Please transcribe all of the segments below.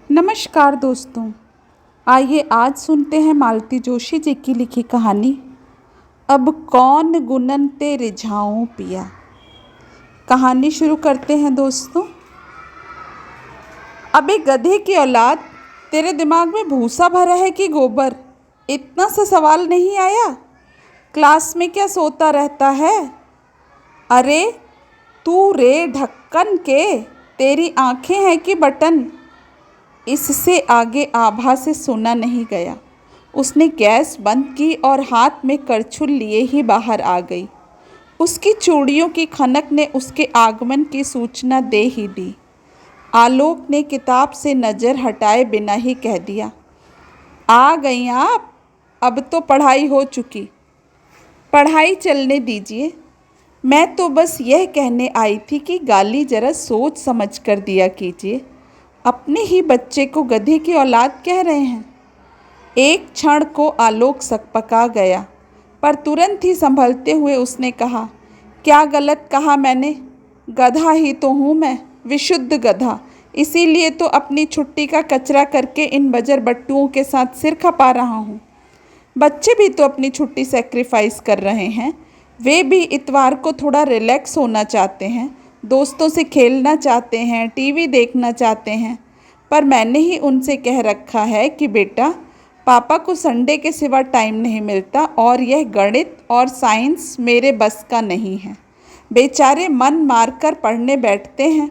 नमस्कार दोस्तों। आइए आज सुनते हैं मालती जोशी जी की लिखी कहानी अब कौन गुनन ते रिझाऊं पिया। कहानी शुरू करते हैं दोस्तों। अबे गधे की औलाद, तेरे दिमाग में भूसा भरा है कि गोबर? इतना सा सवाल नहीं आया? क्लास में क्या सोता रहता है? अरे तू रे ढक्कन के, तेरी आंखें हैं कि बटन? इससे आगे आभा से सुना नहीं गया। उसने गैस बंद की और हाथ में करछुल लिए ही बाहर आ गई। उसकी चूड़ियों की खनक ने उसके आगमन की सूचना दे ही दी। आलोक ने किताब से नज़र हटाए बिना ही कह दिया, आ गई आप? अब तो पढ़ाई हो चुकी। पढ़ाई चलने दीजिए, मैं तो बस यह कहने आई थी कि गाली जरा सोच समझ कर दिया कीजिए। अपने ही बच्चे को गधे की औलाद कह रहे हैं। एक क्षण को आलोक सकपका गया, पर तुरंत ही संभलते हुए उसने कहा, क्या गलत कहा मैंने? गधा ही तो हूँ मैं, विशुद्ध गधा। इसीलिए तो अपनी छुट्टी का कचरा करके इन बजर बट्टुओं के साथ सिर खपा रहा हूँ। बच्चे भी तो अपनी छुट्टी सेक्रीफाइस कर रहे हैं। वे भी इतवार को थोड़ा रिलैक्स होना चाहते हैं, दोस्तों से खेलना चाहते हैं, टीवी देखना चाहते हैं। पर मैंने ही उनसे कह रखा है कि बेटा, पापा को संडे के सिवा टाइम नहीं मिलता और यह गणित और साइंस मेरे बस का नहीं है। बेचारे मन मारकर पढ़ने बैठते हैं,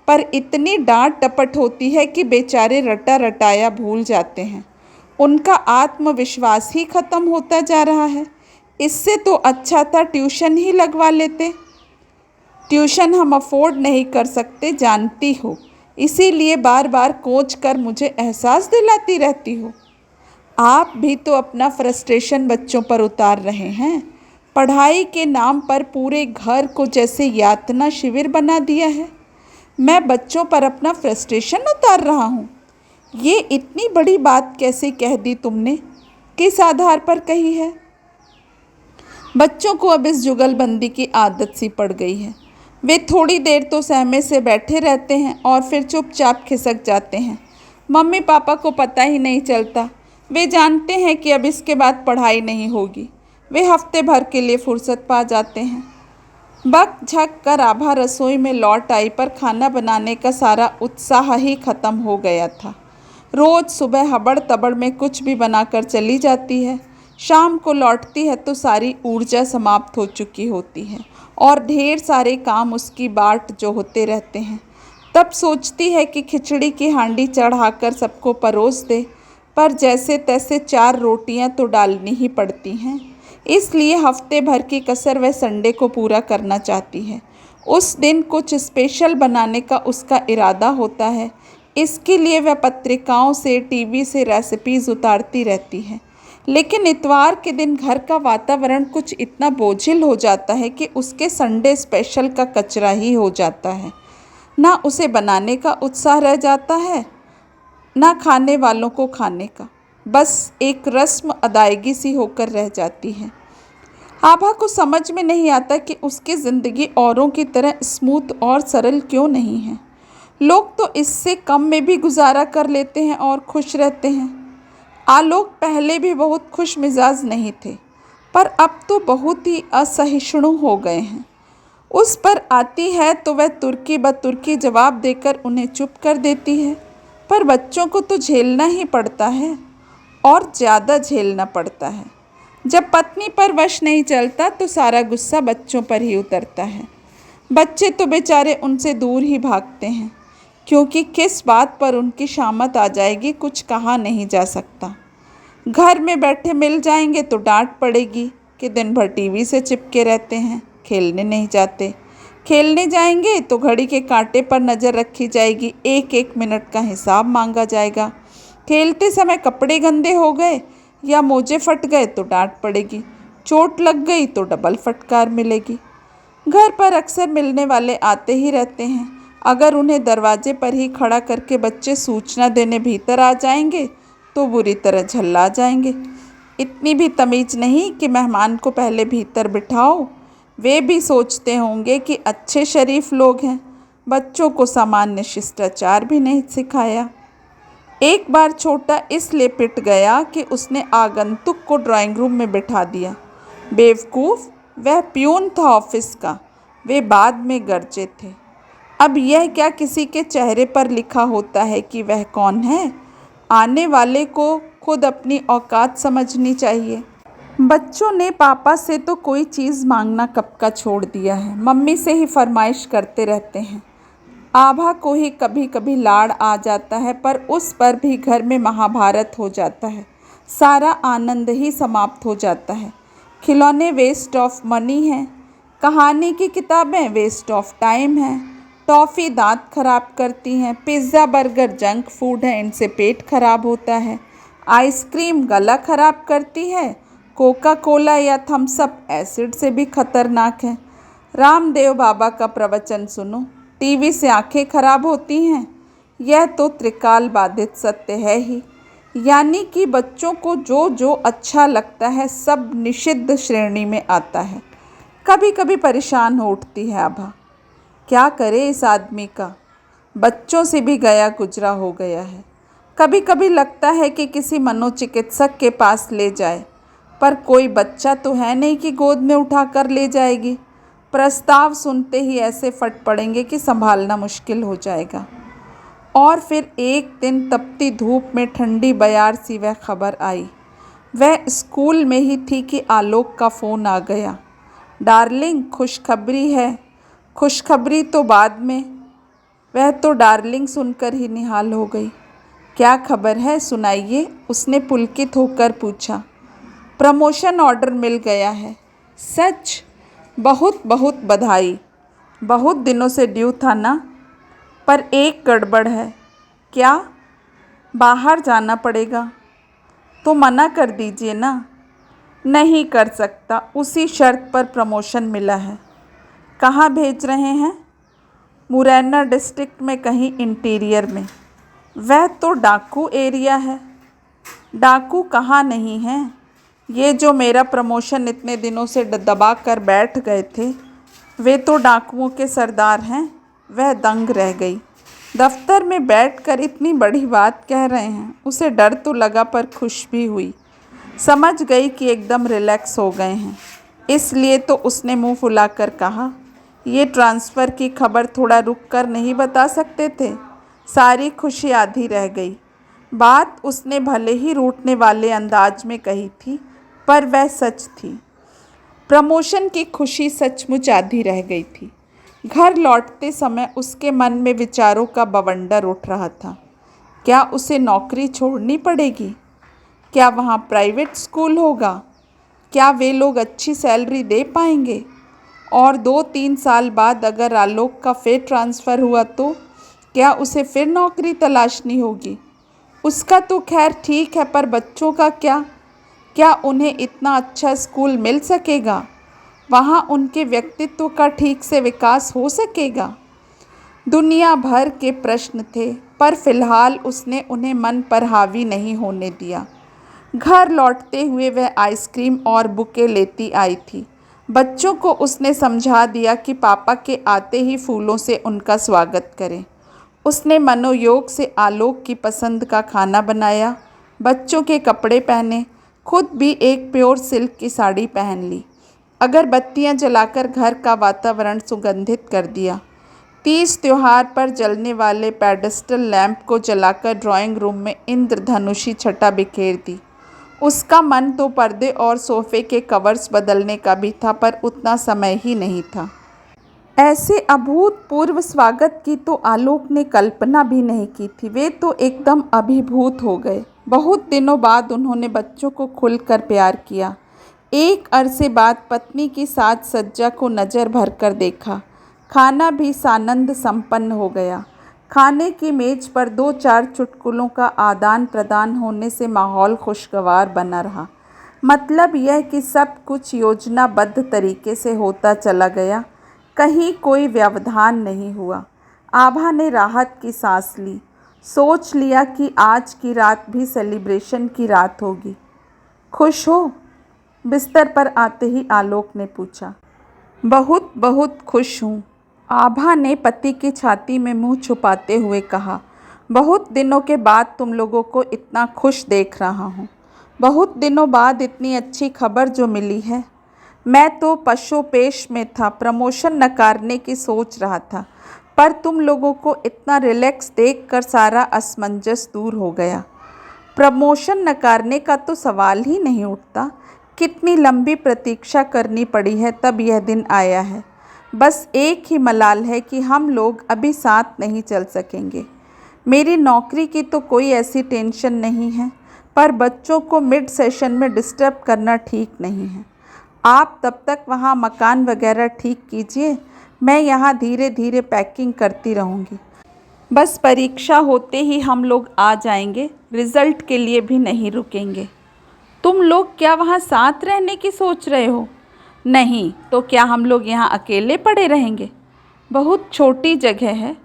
पर इतनी डांट डपट होती है कि बेचारे रटा रटाया भूल जाते हैं। उनका आत्मविश्वास ही खत्म होता जा रहा है। इससे तो अच्छा था ट्यूशन ही लगवा लेते। ट्यूशन हम अफोर्ड नहीं कर सकते, जानती हो, इसीलिए बार बार कोच कर मुझे एहसास दिलाती रहती हो। आप भी तो अपना फ्रस्ट्रेशन बच्चों पर उतार रहे हैं। पढ़ाई के नाम पर पूरे घर को जैसे यातना शिविर बना दिया है। मैं बच्चों पर अपना फ्रस्ट्रेशन उतार रहा हूँ? ये इतनी बड़ी बात कैसे कह दी तुमने? किस आधार पर कही है? बच्चों को अब इस जुगलबंदी की आदत सी पड़ गई है। वे थोड़ी देर तो सहमे से बैठे रहते हैं और फिर चुपचाप खिसक जाते हैं। मम्मी पापा को पता ही नहीं चलता। वे जानते हैं कि अब इसके बाद पढ़ाई नहीं होगी। वे हफ्ते भर के लिए फुर्सत पा जाते हैं। बक झक कर आभा रसोई में लौट आई, पर खाना बनाने का सारा उत्साह ही खत्म हो गया था। रोज़ सुबह हबड़ तबड़ में कुछ भी बनाकर चली जाती है। शाम को लौटती है तो सारी ऊर्जा समाप्त हो चुकी होती है और ढेर सारे काम उसकी बाट जो होते रहते हैं। तब सोचती है कि खिचड़ी की हांडी चढ़ाकर सबको परोस दे, पर जैसे तैसे 4 रोटियां तो डालनी ही पड़ती हैं। इसलिए हफ्ते भर की कसर वह संडे को पूरा करना चाहती है। उस दिन कुछ स्पेशल बनाने का उसका इरादा होता है। इसके लिए वह पत्रिकाओं से, टीवी से रेसिपीज़ उतारती रहती है। लेकिन इतवार के दिन घर का वातावरण कुछ इतना बोझिल हो जाता है कि उसके संडे स्पेशल का कचरा ही हो जाता है। ना उसे बनाने का उत्साह रह जाता है, ना खाने वालों को खाने का। बस एक रस्म अदायगी सी होकर रह जाती है। आभा को समझ में नहीं आता कि उसकी ज़िंदगी औरों की तरह स्मूथ और सरल क्यों नहीं है। लोग तो इससे कम में भी गुजारा कर लेते हैं और खुश रहते हैं। आलोक पहले भी बहुत खुश मिजाज नहीं थे, पर अब तो बहुत ही असहिष्णु हो गए हैं। उस पर आती है तो वह तुर्की ब तुर्की जवाब देकर उन्हें चुप कर देती है। पर बच्चों को तो झेलना ही पड़ता है, और ज़्यादा झेलना पड़ता है। जब पत्नी पर वश नहीं चलता तो सारा गुस्सा बच्चों पर ही उतरता है। बच्चे तो बेचारे उनसे दूर ही भागते हैं, क्योंकि किस बात पर उनकी शामत आ जाएगी कुछ कहा नहीं जा सकता। घर में बैठे मिल जाएंगे तो डांट पड़ेगी कि दिन भर टीवी से चिपके रहते हैं, खेलने नहीं जाते। खेलने जाएंगे तो घड़ी के कांटे पर नज़र रखी जाएगी, एक एक मिनट का हिसाब मांगा जाएगा। खेलते समय कपड़े गंदे हो गए या मोजे फट गए तो डांट पड़ेगी, चोट लग गई तो डबल फटकार मिलेगी। घर पर अक्सर मिलने वाले आते ही रहते हैं। अगर उन्हें दरवाजे पर ही खड़ा करके बच्चे सूचना देने भीतर आ जाएंगे तो बुरी तरह झल्ला जाएंगे। इतनी भी तमीज़ नहीं कि मेहमान को पहले भीतर बिठाओ। वे भी सोचते होंगे कि अच्छे शरीफ लोग हैं, बच्चों को सामान्य शिष्टाचार भी नहीं सिखाया। एक बार छोटा इसलिए पिट गया कि उसने आगंतुक को ड्राइंग रूम में बिठा दिया। बेवकूफ़, वह प्यून था ऑफिस का, वे बाद में गरजे थे। अब यह क्या किसी के चेहरे पर लिखा होता है कि वह कौन है? आने वाले को खुद अपनी औकात समझनी चाहिए। बच्चों ने पापा से तो कोई चीज़ मांगना कब का छोड़ दिया है, मम्मी से ही फरमाइश करते रहते हैं। आभा को ही कभी कभी लाड़ आ जाता है, पर उस पर भी घर में महाभारत हो जाता है। सारा आनंद ही समाप्त हो जाता है। खिलौने वेस्ट ऑफ मनी हैं, कहानी की किताबें वेस्ट ऑफ टाइम हैं, टॉफ़ी दांत खराब करती हैं, पिज़्ज़ा बर्गर जंक फूड है, इनसे पेट खराब होता है, आइसक्रीम गला खराब करती है, कोका कोला या थम्स अप एसिड से भी खतरनाक है। रामदेव बाबा का प्रवचन सुनो, टीवी से आंखें खराब होती हैं। यह तो त्रिकाल बाधित सत्य है ही। यानी कि बच्चों को जो जो अच्छा लगता है सब निषिद्ध श्रेणी में आता है। कभी कभी परेशान हो उठती है आभा, क्या करे इस आदमी का, बच्चों से भी गया गुजरा हो गया है। कभी कभी लगता है कि किसी मनोचिकित्सक के पास ले जाए, पर कोई बच्चा तो है नहीं कि गोद में उठा कर ले जाएगी। प्रस्ताव सुनते ही ऐसे फट पड़ेंगे कि संभालना मुश्किल हो जाएगा। और फिर एक दिन तपती धूप में ठंडी बयार सी वह खबर आई। वह स्कूल में ही थी कि आलोक का फ़ोन आ गया। डार्लिंग, खुशखबरी है। खुशखबरी तो बाद में, वह तो डार्लिंग सुनकर ही निहाल हो गई। क्या खबर है, सुनाइए, उसने पुलकित होकर पूछा। प्रमोशन ऑर्डर मिल गया है। सच? बहुत बहुत बधाई। बहुत दिनों से ड्यू था ना, पर एक गड़बड़ है। क्या? बाहर जाना पड़ेगा। तो मना कर दीजिए ना। नहीं कर सकता, उसी शर्त पर प्रमोशन मिला है। कहाँ भेज रहे हैं? मुरैना डिस्ट्रिक्ट में कहीं इंटीरियर में। वह तो डाकू एरिया है। डाकू कहाँ नहीं है। ये जो मेरा प्रमोशन इतने दिनों से दबा कर बैठ गए थे, वे तो डाकुओं के सरदार हैं। वह दंग रह गई। दफ्तर में बैठकर इतनी बड़ी बात कह रहे हैं। उसे डर तो लगा पर खुश भी हुई। समझ गई कि एकदम रिलैक्स हो गए हैं। इसलिए तो उसने मुंह फुलाकर कहा, ये ट्रांसफ़र की खबर थोड़ा रुक कर नहीं बता सकते थे? सारी खुशी आधी रह गई। बात उसने भले ही रूठने वाले अंदाज में कही थी, पर वह सच थी। प्रमोशन की खुशी सचमुच आधी रह गई थी। घर लौटते समय उसके मन में विचारों का बवंडर उठ रहा था। क्या उसे नौकरी छोड़नी पड़ेगी? क्या वहाँ प्राइवेट स्कूल होगा? क्या वे लोग अच्छी सैलरी दे पाएंगे? और 2-3 साल बाद अगर आलोक का फिर ट्रांसफ़र हुआ तो क्या उसे फिर नौकरी तलाशनी होगी? उसका तो खैर ठीक है, पर बच्चों का क्या? क्या उन्हें इतना अच्छा स्कूल मिल सकेगा? वहाँ उनके व्यक्तित्व का ठीक से विकास हो सकेगा? दुनिया भर के प्रश्न थे, पर फिलहाल उसने उन्हें मन पर हावी नहीं होने दिया। घर लौटते हुए वह आइसक्रीम और बुके लेती आई थी। बच्चों को उसने समझा दिया कि पापा के आते ही फूलों से उनका स्वागत करें। उसने मनोयोग से आलोक की पसंद का खाना बनाया, बच्चों के कपड़े पहने, खुद भी एक प्योर सिल्क की साड़ी पहन ली। अगरबत्तियाँ जलाकर घर का वातावरण सुगंधित कर दिया। 30 त्योहार पर जलने वाले पेडेस्टल लैंप को जलाकर ड्राइंग रूम में इंद्रधनुषी छटा बिखेर दी। उसका मन तो पर्दे और सोफ़े के कवर्स बदलने का भी था, पर उतना समय ही नहीं था। ऐसे अभूतपूर्व स्वागत की तो आलोक ने कल्पना भी नहीं की थी। वे तो एकदम अभिभूत हो गए। बहुत दिनों बाद उन्होंने बच्चों को खुलकर प्यार किया। एक अरसे बाद पत्नी की साज सज्जा को नज़र भर कर देखा। खाना भी सानंद संपन्न हो गया। खाने की मेज पर 2-4 चुटकुलों का आदान प्रदान होने से माहौल खुशगवार बना रहा। मतलब यह कि सब कुछ योजनाबद्ध तरीके से होता चला गया, कहीं कोई व्यवधान नहीं हुआ। आभा ने राहत की सांस ली। सोच लिया कि आज की रात भी सेलिब्रेशन की रात होगी। खुश हो? बिस्तर पर आते ही आलोक ने पूछा। बहुत बहुत खुश हूँ, आभा ने पति की छाती में मुंह छुपाते हुए कहा। बहुत दिनों के बाद तुम लोगों को इतना खुश देख रहा हूँ। बहुत दिनों बाद इतनी अच्छी खबर जो मिली है। मैं तो पशोपेश में था, प्रमोशन नकारने की सोच रहा था, पर तुम लोगों को इतना रिलैक्स देखकर सारा असमंजस दूर हो गया। प्रमोशन नकारने का तो सवाल ही नहीं उठता। कितनी लंबी प्रतीक्षा करनी पड़ी है, तब यह दिन आया है। बस एक ही मलाल है कि हम लोग अभी साथ नहीं चल सकेंगे। मेरी नौकरी की तो कोई ऐसी टेंशन नहीं है, पर बच्चों को मिड सेशन में डिस्टर्ब करना ठीक नहीं है। आप तब तक वहाँ मकान वगैरह ठीक कीजिए, मैं यहाँ धीरे धीरे पैकिंग करती रहूँगी। बस परीक्षा होते ही हम लोग आ जाएंगे, रिज़ल्ट के लिए भी नहीं रुकेंगे। तुम लोग क्या वहाँ साथ रहने की सोच रहे हो? नहीं तो क्या हम लोग यहाँ अकेले पड़े रहेंगे? बहुत छोटी जगह है,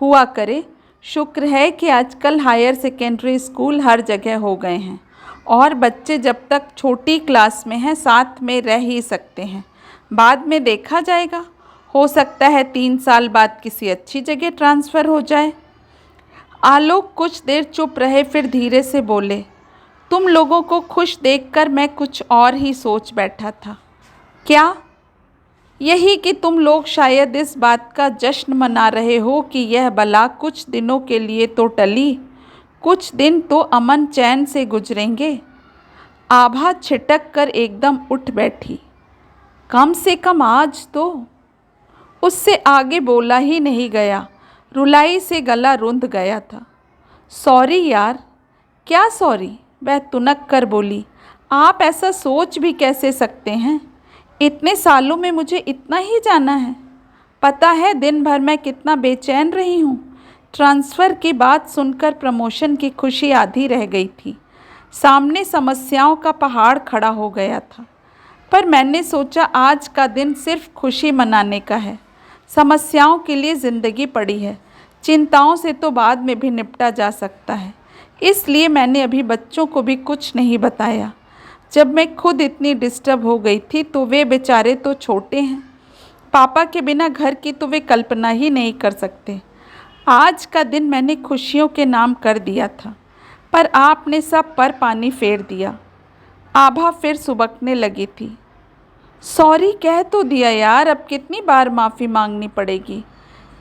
हुआ करे। शुक्र है कि आजकल हायर सेकेंडरी स्कूल हर जगह हो गए हैं और बच्चे जब तक छोटी क्लास में हैं साथ में रह ही सकते हैं। बाद में देखा जाएगा, हो सकता है 3 साल बाद किसी अच्छी जगह ट्रांसफ़र हो जाए। आलोक कुछ देर चुप रहे, फिर धीरे से बोले, तुम लोगों को खुश देखकर मैं कुछ और ही सोच बैठा था। क्या? यही कि तुम लोग शायद इस बात का जश्न मना रहे हो कि यह बला कुछ दिनों के लिए तो टली, कुछ दिन तो अमन चैन से गुजरेंगे। आभा छिटक कर एकदम उठ बैठी। कम से कम आज तो। उससे आगे बोला ही नहीं गया, रुलाई से गला रुंध गया था। सॉरी यार। क्या सॉरी? वह तुनक कर बोली। आप ऐसा सोच भी कैसे सकते हैं? इतने सालों में मुझे इतना ही जाना है। पता है दिन भर मैं कितना बेचैन रही हूँ। ट्रांसफ़र की बात सुनकर प्रमोशन की खुशी आधी रह गई थी। सामने समस्याओं का पहाड़ खड़ा हो गया था, पर मैंने सोचा आज का दिन सिर्फ खुशी मनाने का है। समस्याओं के लिए ज़िंदगी पड़ी है, चिंताओं से तो बाद में भी निपटा जा सकता है। इसलिए मैंने अभी बच्चों को भी कुछ नहीं बताया। जब मैं खुद इतनी डिस्टर्ब हो गई थी तो वे बेचारे तो छोटे हैं। पापा के बिना घर की तो वे कल्पना ही नहीं कर सकते। आज का दिन मैंने खुशियों के नाम कर दिया था, पर आपने सब पर पानी फेर दिया। आभा फिर सुबकने लगी थी। सॉरी कह तो दिया यार, अब कितनी बार माफ़ी मांगनी पड़ेगी?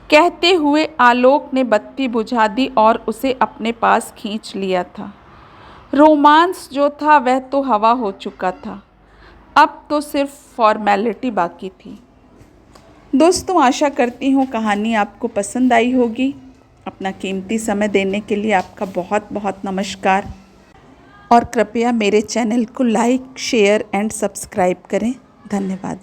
कहते हुए आलोक ने बत्ती बुझा दी और उसे अपने पास खींच लिया था। रोमांस जो था वह तो हवा हो चुका था, अब तो सिर्फ फॉर्मेलिटी बाकी थी। दोस्तों, आशा करती हूँ कहानी आपको पसंद आई होगी। अपना कीमती समय देने के लिए आपका बहुत बहुत नमस्कार और कृपया मेरे चैनल को लाइक, शेयर एंड सब्सक्राइब करें। धन्यवाद।